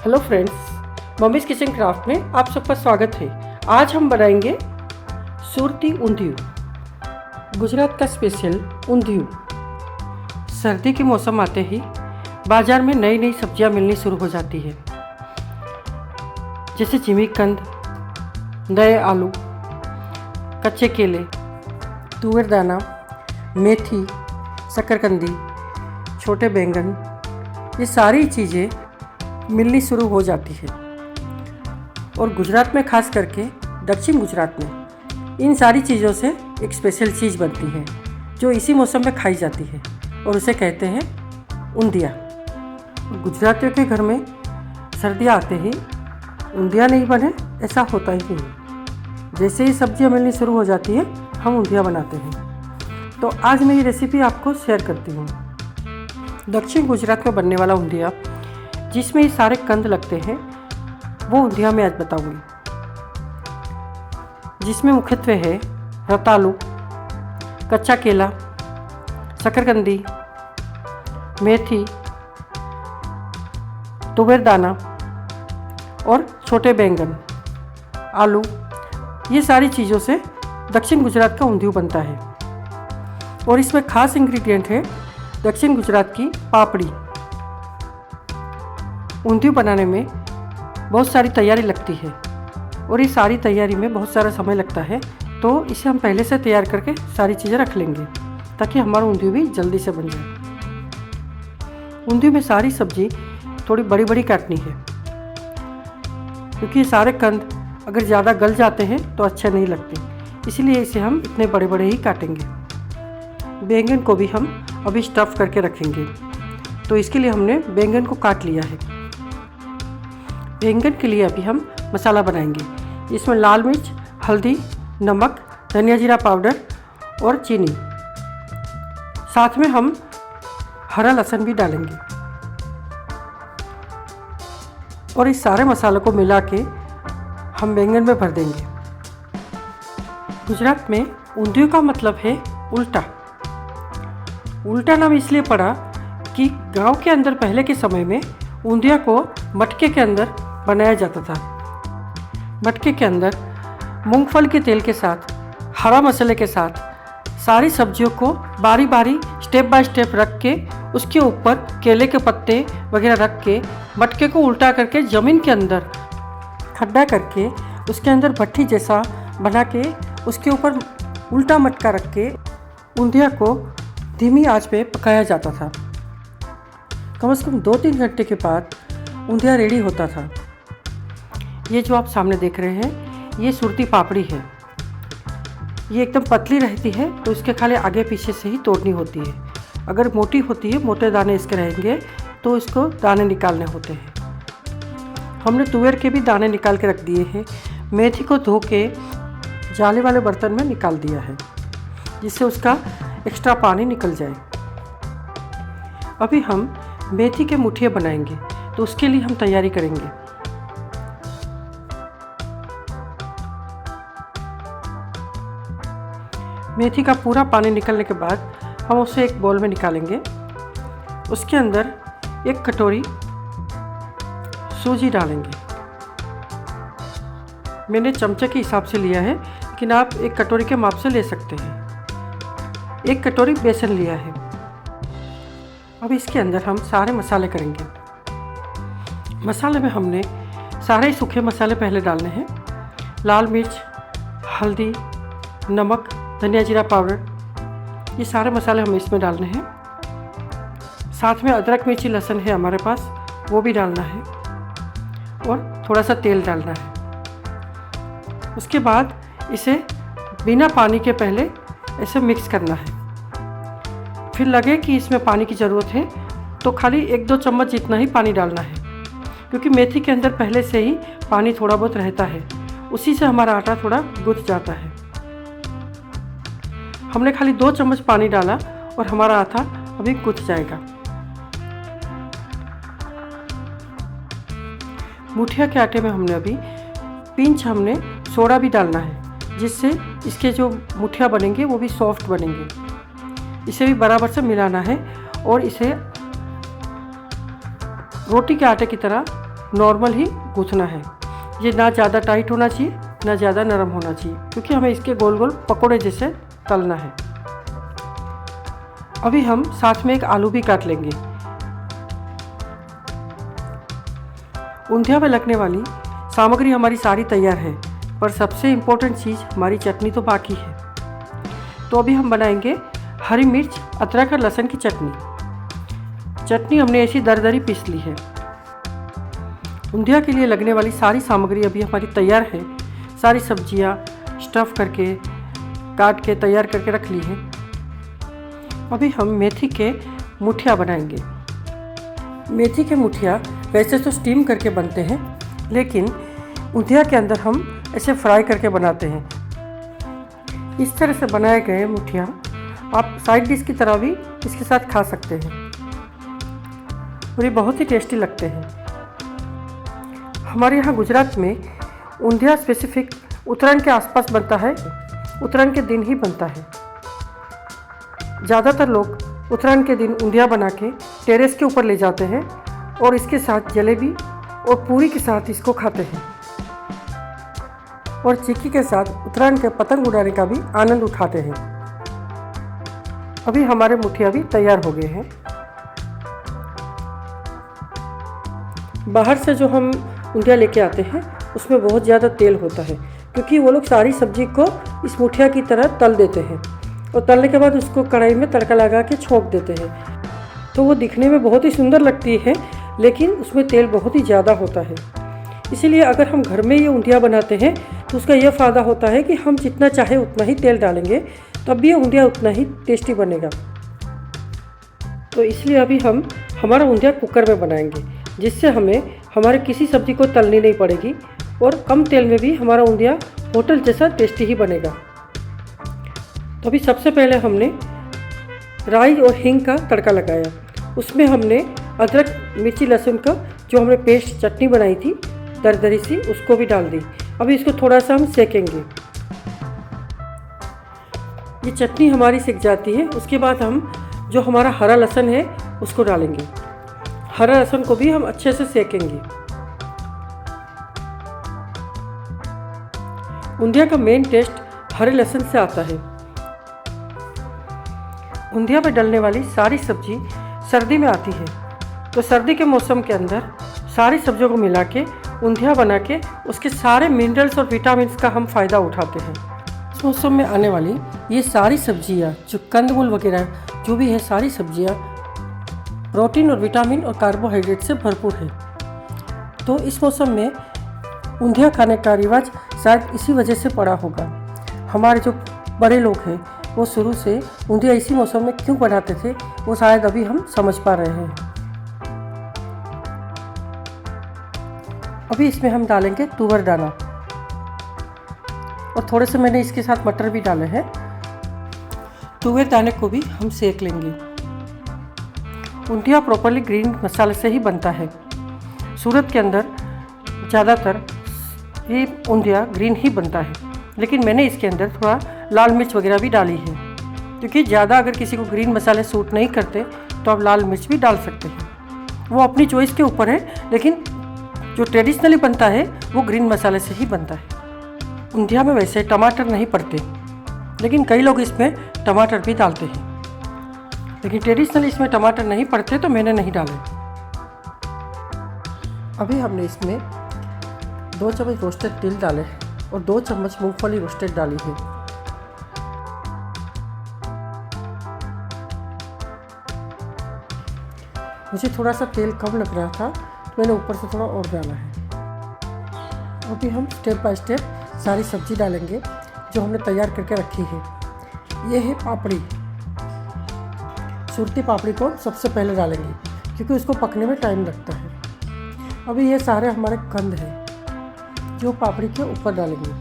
Hello friends, mummy's kitchen craft में आप सबका स्वागत है। आज हम बनाएंगे सुरती ऊंधियू, गुजरात का स्पेशल ऊंधियू। सर्दी के मौसम आते ही बाज़ार में नई नई सब्जियां मिलनी शुरू हो जाती है, जैसे जिमीकंद, नए आलू, कच्चे केले, तुअर दाना, मेथी, शकरकंदी, छोटे बैंगन, ये सारी चीज़ें मिलनी शुरू हो जाती है। और गुजरात में, खास करके दक्षिण गुजरात में, इन सारी चीज़ों से एक स्पेशल चीज़ बनती है जो इसी मौसम में खाई जाती है और उसे कहते हैं ऊंधिया। गुजरातियों के घर में सर्दियाँ आते ही ऊंधिया नहीं बने ऐसा होता ही नहीं। जैसे ही सब्जियाँ मिलनी शुरू हो जाती है हम ऊंधिया बनाते हैं। तो आज मैं ये रेसिपी आपको शेयर करती हूँ। दक्षिण गुजरात में बनने वाला ऊंधिया, जिसमें ये सारे कंद लगते हैं, वो ऊंधिया मैं आज बताऊंगी, जिसमें मुख्यत्वे है रतालू, कच्चा केला, शकरकंदी, मेथी, तुअर दाना और छोटे बैंगन, आलू। ये सारी चीज़ों से दक्षिण गुजरात का ऊंधियू बनता है। और इसमें खास इंग्रेडिएंट है दक्षिण गुजरात की पापड़ी। ऊंधियू बनाने में बहुत सारी तैयारी लगती है और ये सारी तैयारी में बहुत सारा समय लगता है, तो इसे हम पहले से तैयार करके सारी चीज़ें रख लेंगे ताकि हमारा ऊंधियू भी जल्दी से बन जाए। ऊंधियू में सारी सब्जी थोड़ी बड़ी बड़ी काटनी है, क्योंकि ये सारे कंद अगर ज़्यादा गल जाते हैं तो अच्छे नहीं लगते, इसीलिए इसे हम इतने बड़े बड़े ही काटेंगे। बैंगन को भी हम अभी स्टफ़ करके रखेंगे, तो इसके लिए हमने बैंगन को काट लिया है। बैंगन के लिए अभी हम मसाला बनाएंगे। इसमें लाल मिर्च, हल्दी, नमक, धनिया जीरा पाउडर और चीनी, साथ में हम हरा लहसुन भी डालेंगे। और इस सारे मसालों को मिला के हम बैंगन में भर देंगे। गुजरात में ऊंधियू का मतलब है उल्टा। उल्टा नाम इसलिए पड़ा कि गांव के अंदर पहले के समय में ऊंधिया को मटके के अंदर बनाया जाता था। मटके के अंदर मूंगफली के तेल के साथ, हरा मसाले के साथ सारी सब्जियों को बारी बारी स्टेप बाय स्टेप रख के उसके ऊपर केले के पत्ते वगैरह रख के मटके को उल्टा करके ज़मीन के अंदर खड्डा करके उसके अंदर भट्ठी जैसा बना के उसके ऊपर उल्टा मटका रख के ऊंधिया को धीमी आंच पे पकाया जाता था। कम से कम 2-3 घंटे के बाद ऊंधिया रेडी होता था। ये जो आप सामने देख रहे हैं, ये सुरती पापड़ी है। ये एकदम पतली रहती है, तो इसके खाली आगे पीछे से ही तोड़नी होती है। अगर मोटी होती है, मोटे दाने इसके रहेंगे, तो इसको दाने निकालने होते हैं। हमने तुअर के भी दाने निकाल के रख दिए हैं। मेथी को धो के जाले वाले बर्तन में निकाल दिया है, जिससे उसका एक्स्ट्रा पानी निकल जाए। अभी हम मेथी के मुठिया बनाएंगे, तो उसके लिए हम तैयारी करेंगे। मेथी का पूरा पानी निकलने के बाद हम उसे एक बाउल में निकालेंगे। उसके अंदर 1 कटोरी सूजी डालेंगे। मैंने चमचे के हिसाब से लिया है, लेकिन आप 1 कटोरी के माप से ले सकते हैं। 1 कटोरी बेसन लिया है। अब इसके अंदर हम सारे मसाले करेंगे। मसाले में हमने सारे सूखे मसाले पहले डालने हैं। लाल मिर्च, हल्दी, नमक, धनिया जीरा पाउडर, ये सारे मसाले हमें इसमें डालने हैं। साथ में अदरक, मिर्ची, लहसुन है हमारे पास, वो भी डालना है। और थोड़ा सा तेल डालना है। उसके बाद इसे बिना पानी के पहले ऐसे मिक्स करना है। फिर लगे कि इसमें पानी की ज़रूरत है, तो खाली 1-2 चम्मच जितना ही पानी डालना है, क्योंकि मेथी के अंदर पहले से ही पानी थोड़ा बहुत रहता है। उसी से हमारा आटा थोड़ा गुथ जाता है। हमने खाली 2 चम्मच पानी डाला और हमारा आटा अभी गुथ जाएगा। मुठिया के आटे में हमने अभी पिंच हमने सोडा भी डालना है, जिससे इसके जो मुठिया बनेंगे वो भी सॉफ्ट बनेंगे। इसे भी बराबर से मिलाना है और इसे रोटी के आटे की तरह नॉर्मल ही गूँथना है। ये ना ज़्यादा टाइट होना चाहिए ना ज़्यादा नरम होना चाहिए, क्योंकि हमें इसके गोल गोल पकोड़े जैसे तलना है। अभी हम साथ में एक आलू भी काट लेंगे। ऊंधिया में लगने वाली सामग्री हमारी सारी तैयार है, पर सबसे इम्पोर्टेंट चीज़ हमारी चटनी तो बाकी है। तो अभी हम बनाएंगे हरी मिर्च, अदरक और लहसुन की चटनी हमने ऐसी दरदरी पीस ली है। ऊंधिया के लिए लगने वाली सारी सामग्री अभी हमारी तैयार है। सारी सब्जियां स्टफ़ करके काट के तैयार करके रख ली है। अभी हम मेथी के मुठिया बनाएंगे। मेथी के मुठिया वैसे तो स्टीम करके बनते हैं, लेकिन ऊंधिया के अंदर हम ऐसे फ्राई करके बनाते हैं। इस तरह से बनाए गए मुठिया आप साइड डिश की तरह भी इसके साथ खा सकते हैं और ये बहुत ही टेस्टी लगते हैं। हमारे यहाँ गुजरात में ऊंधिया स्पेसिफिक उत्तरायण के आसपास बनता है, उत्तरायण के दिन ही बनता है। ज़्यादातर लोग उत्तरायण के दिन ऊंधिया बना के टेरेस के ऊपर ले जाते हैं और इसके साथ जलेबी और पूरी के साथ इसको खाते हैं और चिक्की के साथ उत्तरायण के पतंग उड़ाने का भी आनंद उठाते हैं। अभी हमारे मुठिया भी तैयार हो गए हैं। बाहर से जो हम ऊंधिया लेके आते हैं उसमें बहुत ज़्यादा तेल होता है, क्योंकि वो लोग सारी सब्जी को इस मुठिया की तरह तल देते हैं और तलने के बाद उसको कढ़ाई में तड़का लगा के छोंक देते हैं। तो वो दिखने में बहुत ही सुंदर लगती है, लेकिन उसमें तेल बहुत ही ज़्यादा होता है। इसीलिए अगर हम घर में ये ऊंधिया बनाते हैं तो उसका यह फ़ायदा होता है कि हम जितना चाहे उतना ही तेल डालेंगे, तब भी ये ऊंधिया उतना ही टेस्टी बनेगा। तो इसलिए अभी हम हमारा ऊंधिया कुकर में बनाएंगे, जिससे हमें हमारे किसी सब्ज़ी को तलनी नहीं पड़ेगी और कम तेल में भी हमारा ऊंधिया होटल जैसा टेस्टी ही बनेगा। तो अभी सबसे पहले हमने राई और हींग का तड़का लगाया। उसमें हमने अदरक, मिर्ची, लहसुन का जो हमने पेस्ट चटनी बनाई थी दरदरी सी, उसको भी डाल दी। अभी इसको थोड़ा सा हम सेकेंगे। ये चटनी हमारी सिक जाती है, उसके बाद हम जो हमारा हरा लहसुन है उसको डालेंगे। हरा लहसुन को भी हम अच्छे से सेकेंगे। ऊंधिया का मेन टेस्ट हरे लहसुन से आता है। ऊंधिया में डलने वाली सारी सब्जी सर्दी में आती है, तो सर्दी के मौसम के अंदर सारी सब्जियों को मिला के ऊंधिया बना के उसके सारे मिनरल्स और विटामिन्स का हम फ़ायदा उठाते हैं। इस मौसम में आने वाली ये सारी सब्जियाँ, जो कंदमूल वगैरह जो भी है, सारी सब्जियाँ प्रोटीन और विटामिन और कार्बोहाइड्रेट से भरपूर है। तो इस मौसम में ऊंधिया खाने का रिवाज शायद इसी वजह से पड़ा होगा। हमारे जो बड़े लोग हैं वो शुरू से ऊंधिया इसी मौसम में क्यों बनाते थे, वो शायद अभी हम समझ पा रहे हैं। अभी इसमें हम डालेंगे तुअर दाना और थोड़े से मैंने इसके साथ मटर भी डाले हैं। तुअर दाने को भी हम सेक लेंगे। ऊंधिया प्रॉपरली ग्रीन मसाले से ही बनता है। सूरत के अंदर ज़्यादातर ये ऊंधिया ग्रीन ही बनता है, लेकिन मैंने इसके अंदर थोड़ा लाल मिर्च वगैरह भी डाली है, क्योंकि ज़्यादा अगर किसी को ग्रीन मसाले सूट नहीं करते तो आप लाल मिर्च भी डाल सकते हैं। वो अपनी चॉइस के ऊपर है, लेकिन जो ट्रेडिशनली बनता है वो ग्रीन मसाले से ही बनता है। ऊंधिया में वैसे टमाटर नहीं पड़ते, लेकिन कई लोग इसमें टमाटर भी डालते हैं, लेकिन ट्रेडिशनली इसमें टमाटर नहीं पड़ते तो मैंने नहीं डाले। अभी हमने इसमें 2 चम्मच रोस्टेड तिल डाले हैं और 2 चम्मच मूंगफली रोस्टेड डाली है। मुझे थोड़ा सा तेल कम लग रहा था तो मैंने ऊपर से थोड़ा और डाला है। अभी हम स्टेप बाय स्टेप सारी सब्जी डालेंगे जो हमने तैयार करके रखी है। ये है पापड़ी। सुरती पापड़ी को सबसे पहले डालेंगे, क्योंकि उसको पकने में टाइम लगता है। अभी ये सारे हमारे कंद हैं जो पापड़ी के ऊपर डालेंगे।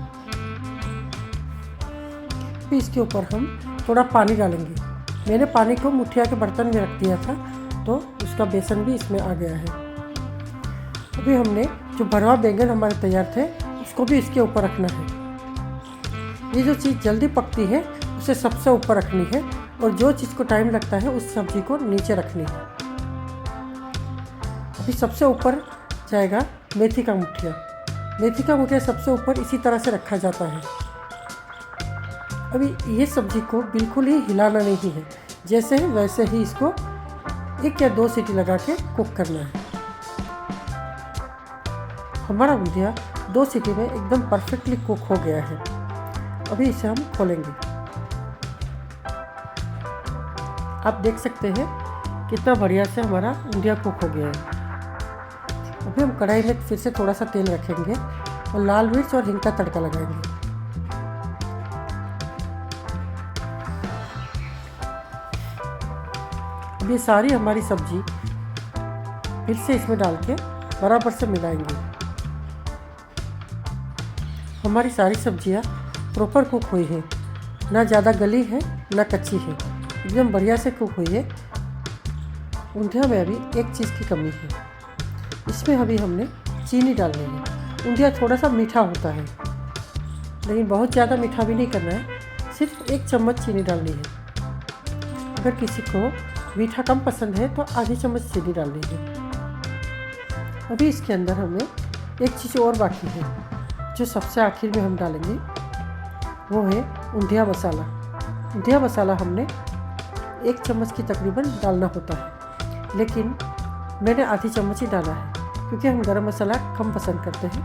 फिर इसके ऊपर हम थोड़ा पानी डालेंगे। मैंने पानी को मुठिया के बर्तन में रख दिया था, तो उसका बेसन भी इसमें आ गया है। अभी हमने जो भरवा बैंगन हमारे तैयार थे उसको भी इसके ऊपर रखना है। ये जो चीज़ जल्दी पकती है उसे सबसे ऊपर रखनी है, और जो चीज़ को टाइम लगता है उस सब्ज़ी को नीचे रखनी है। अभी सबसे ऊपर जाएगा मेथी का मुठिया। मेथी का मुठिया सबसे ऊपर इसी तरह से रखा जाता है। अभी ये सब्ज़ी को बिल्कुल ही हिलाना नहीं है, जैसे है वैसे ही इसको 1 या 2 सीटी लगा के कुक करना है। हमारा ऊंधिया 2 सीटी में एकदम परफेक्टली कुक हो गया है। अभी इसे हम खोलेंगे। आप देख सकते हैं कितना बढ़िया से हमारा ऊंधिया कुक हो गया है। अभी हम कढ़ाई में फिर से थोड़ा सा तेल रखेंगे और लाल मिर्च और हिंग का तड़का लगाएंगे। अब ये सारी हमारी सब्जी फिर से इसमें डाल के बराबर से मिलाएंगे। हमारी सारी सब्जियां प्रॉपर कुक हुई है, ना ज़्यादा गली है ना कच्ची है, एकदम बढ़िया से कुक हुई है। ऊंधिया में अभी एक चीज़ की कमी है, इसमें अभी हमने चीनी डालनी है। ऊंधिया थोड़ा सा मीठा होता है, लेकिन बहुत ज़्यादा मीठा भी नहीं करना है, सिर्फ 1 चम्मच चीनी डालनी है। अगर किसी को मीठा कम पसंद है तो आधी चम्मच चीनी डालनी है। अभी इसके अंदर हमें एक चीज़ और बाकी है, जो सबसे आखिर में हम डालेंगे, वो है ऊंधिया मसाला। ऊंधिया मसाला हमने 1 चम्मच की तकरीबन डालना होता है, लेकिन मैंने आधी चम्मच ही डाला है, क्योंकि हम गरम मसाला कम पसंद करते हैं,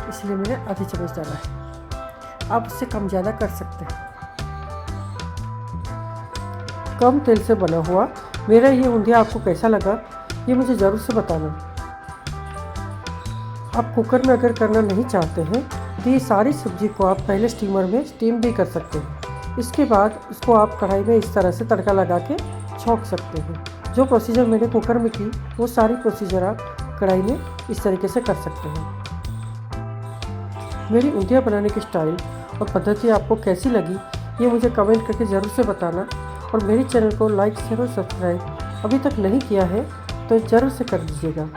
इसलिए मैंने आधी चम्मच डाला है। आप उससे कम ज़्यादा कर सकते हैं। कम तेल से बना हुआ मेरा ये ऊंधिया आपको कैसा लगा, ये मुझे ज़रूर से बताना। आप कुकर में अगर करना नहीं चाहते हैं तो ये सारी सब्ज़ी को आप पहले स्टीमर में स्टीम भी कर सकते हैं। इसके बाद इसको आप कढ़ाई में इस तरह से तड़का लगा के छौंक सकते हैं। जो प्रोसीजर मैंने कुकर में की, वो सारी प्रोसीजर आप कढ़ाई में इस तरीके से कर सकते हैं। मेरी ऊंधिया बनाने की स्टाइल और पद्धति आपको कैसी लगी, ये मुझे कमेंट करके ज़रूर से बताना। और मेरे चैनल को लाइक, शेयर और सब्सक्राइब अभी तक नहीं किया है तो ज़रूर से कर दीजिएगा।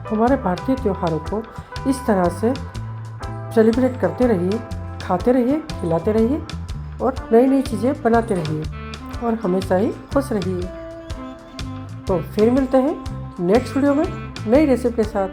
हमारे भारतीय त्योहारों को इस तरह से सेलिब्रेट करते रहिए, खाते रहिए, खिलाते रहिए और नई नई चीज़ें बनाते रहिए और हमेशा ही खुश रहिए। तो फिर मिलते हैं नेक्स्ट वीडियो में नई रेसिपी के साथ।